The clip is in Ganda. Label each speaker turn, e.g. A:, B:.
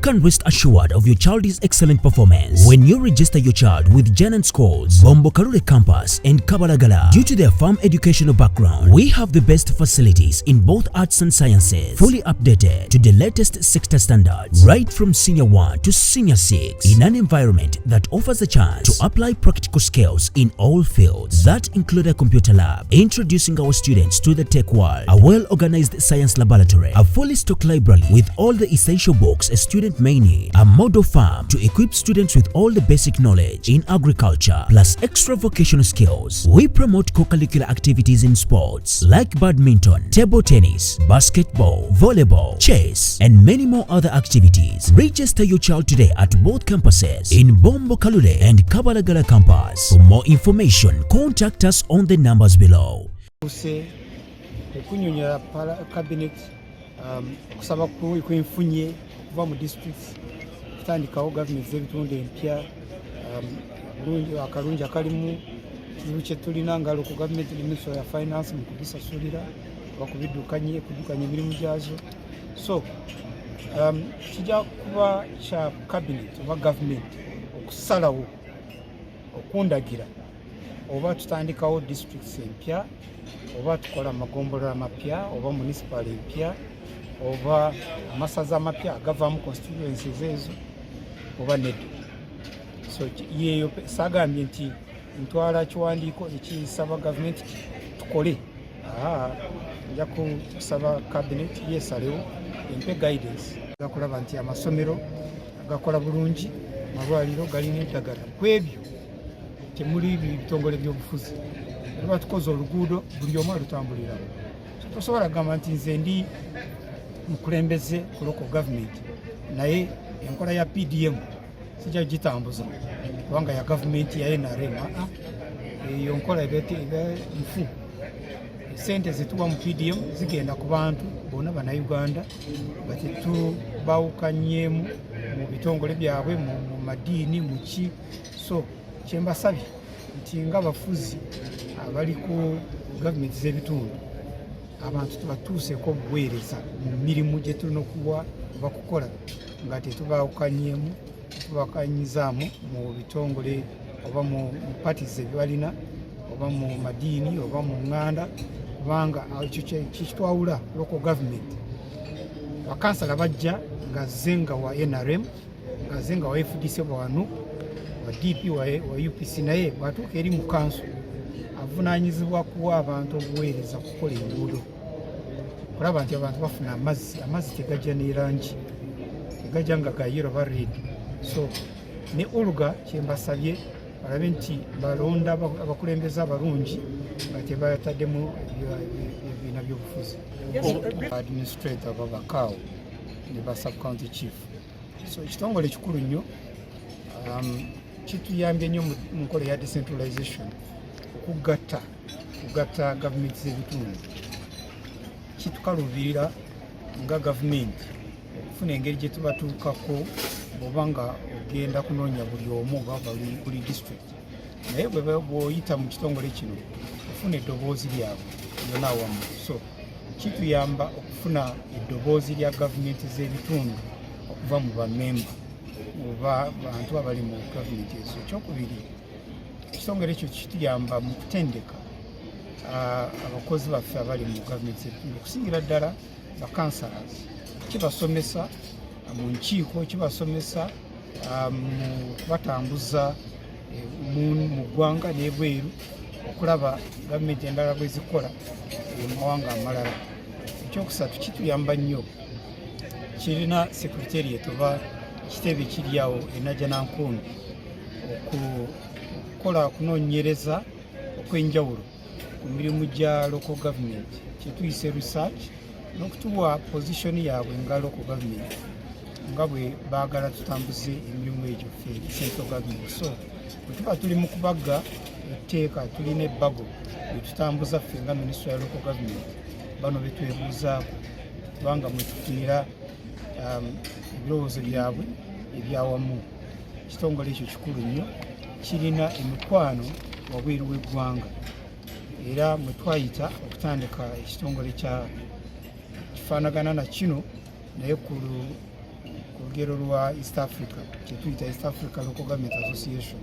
A: Can rest assured of your child's excellent performance when you register your child with Janan Schools, Bombo Karule Campus and Kabalagala. Due to their firm educational background, we have the best facilities in both arts and sciences, fully updated to the latest sector standards, right from Senior 1 to Senior 6, in an environment that offers a chance to apply practical skills in all fields. That include a computer lab, introducing our students to the tech world, a well-organized science laboratory, a fully stocked library with all the essential books a student may need, a model farm to equip students with all the basic knowledge in agriculture, plus extra vocational skills. We promote co-curricular activities in sports like badminton, table tennis, basketball, volleyball, chess, and many more other activities. Register your child today at both campuses in Bombo Kalule and Kabalagala campus. For more information, contact us on the numbers below.
B: Kabinenti kusaba kuinfunye kuva mu districts kutandikawo government z'ebitundu empya bulungi akalungi akalimu kye tulina nga local government ministry ya finance mu kubisasulira bakubidukanye emirimu gyazo so kijja kuba kya cabinet oba government okusalawo okundagira oba tutandikawo districts empya oba tukola amagombolola amapya oba municipal empya oba amasaza amapya agavaamu constituencies ezo oba nedda so yeyo sagambye nti ntwala kiwandiiko ekisaba gavumenti tukole nja kusaba cabinet yesalewo empe guidance gakulaba nti amasomero agakola bulungi amalwaliro galina eddagala kwebyo temuli bitongole by'obufuzi oba tukoze oluguudo buli omu alutambuliramu tosobola kugamba nti nze ndi mukulembeze ku local government naye enkola ya PDM sijja gitambuza kubanga ya government ya NRM eyo nkola nfu sente zituwa mu PDM zigenda ku bantu bonna bannayuganda nga tetubawukanyemu mu bitongole byabwe mu madiini muki so kyembasabye nti nga abafuzi abali ku gavumenti z'ebitundu abantu tubatuuseeko obuweereza mu mirimu gye tulina okuwa oba kukola nga tetubawukanyemu tubakanyizaamu mu bitongole oba mu parties ebibalina oba mu madiini oba mu nganda kubanga ekyo kitwawula local government bakansala bajja nga zenga wa NRM nga zenga wa FDC wano wa DP wa UPC naye bwatuuka eri mu kanso avunaanyizibwa kuwa abantu obuweereza kukola enguudo kulaba nti abantu bafuna amazzi tegajja n'erangi tegajja nga ga yellow ba red so ne uluga kyembasabye balabe nti balonda abakulembeze abalungi nga tebayataddemu ebibiina by'obufuzi administrator babakaawo ne ba subcounty chief so ekitongole kikulu nnyo kituyambye nnyo mu nkola ya decentralization okugatta gavumenti z'ebitundu kitukaluubirira nga gavumenti okufuna engeri gye tubatuukako oba nga ogenda kunoonya buli omu oba buli district naye bw'oyita mu kitongole kino ofuna eddoboozi lyabwe lyonna awamu so kituyamba okufuna eddoboozi lya gavumenti z'ebitundu okuva mu bamemba oba bantu abali mu gavumenti ezo ekyokubiri ekitongole ekyo kituyamba mu kutendeka abakozi baffe abali mu gavumenti z'ebitundu okusingira ddala bakansalas kibasomesa mu nkiiko kibasomesa mu kubatambuza mu ggwanga n'ebweru okulaba gavumenti endala bwe zikola mu mawanga amalala ekyokusatu kituyamba nnyo kirina secretariat oba ekitebe kiryawo enajja nankundu okukola kunoonyereza okw'enjawulo ku mirimu gya local government kyetuyise research n'okutuwa position yaabwe nga local government nga bwe baagala tutambuze emirimu egyo ffe central government so bwe tuba tuli mu kubagga etteeka tulina ebbago bwe tutambuza ffe nga ministry ya local government bano betwebuuzaako kubanga mwe tufunira ebirowoozo byabwe ebyawamu ekitongole ekyo kikulu nnyo kirina emikwano wabweru w'eggwanga era mwe twayita okutandika ekitongole kifaanagana na kino naye ku ku lugero lwa East Africa, kyetuyita East Africa Local Government Association.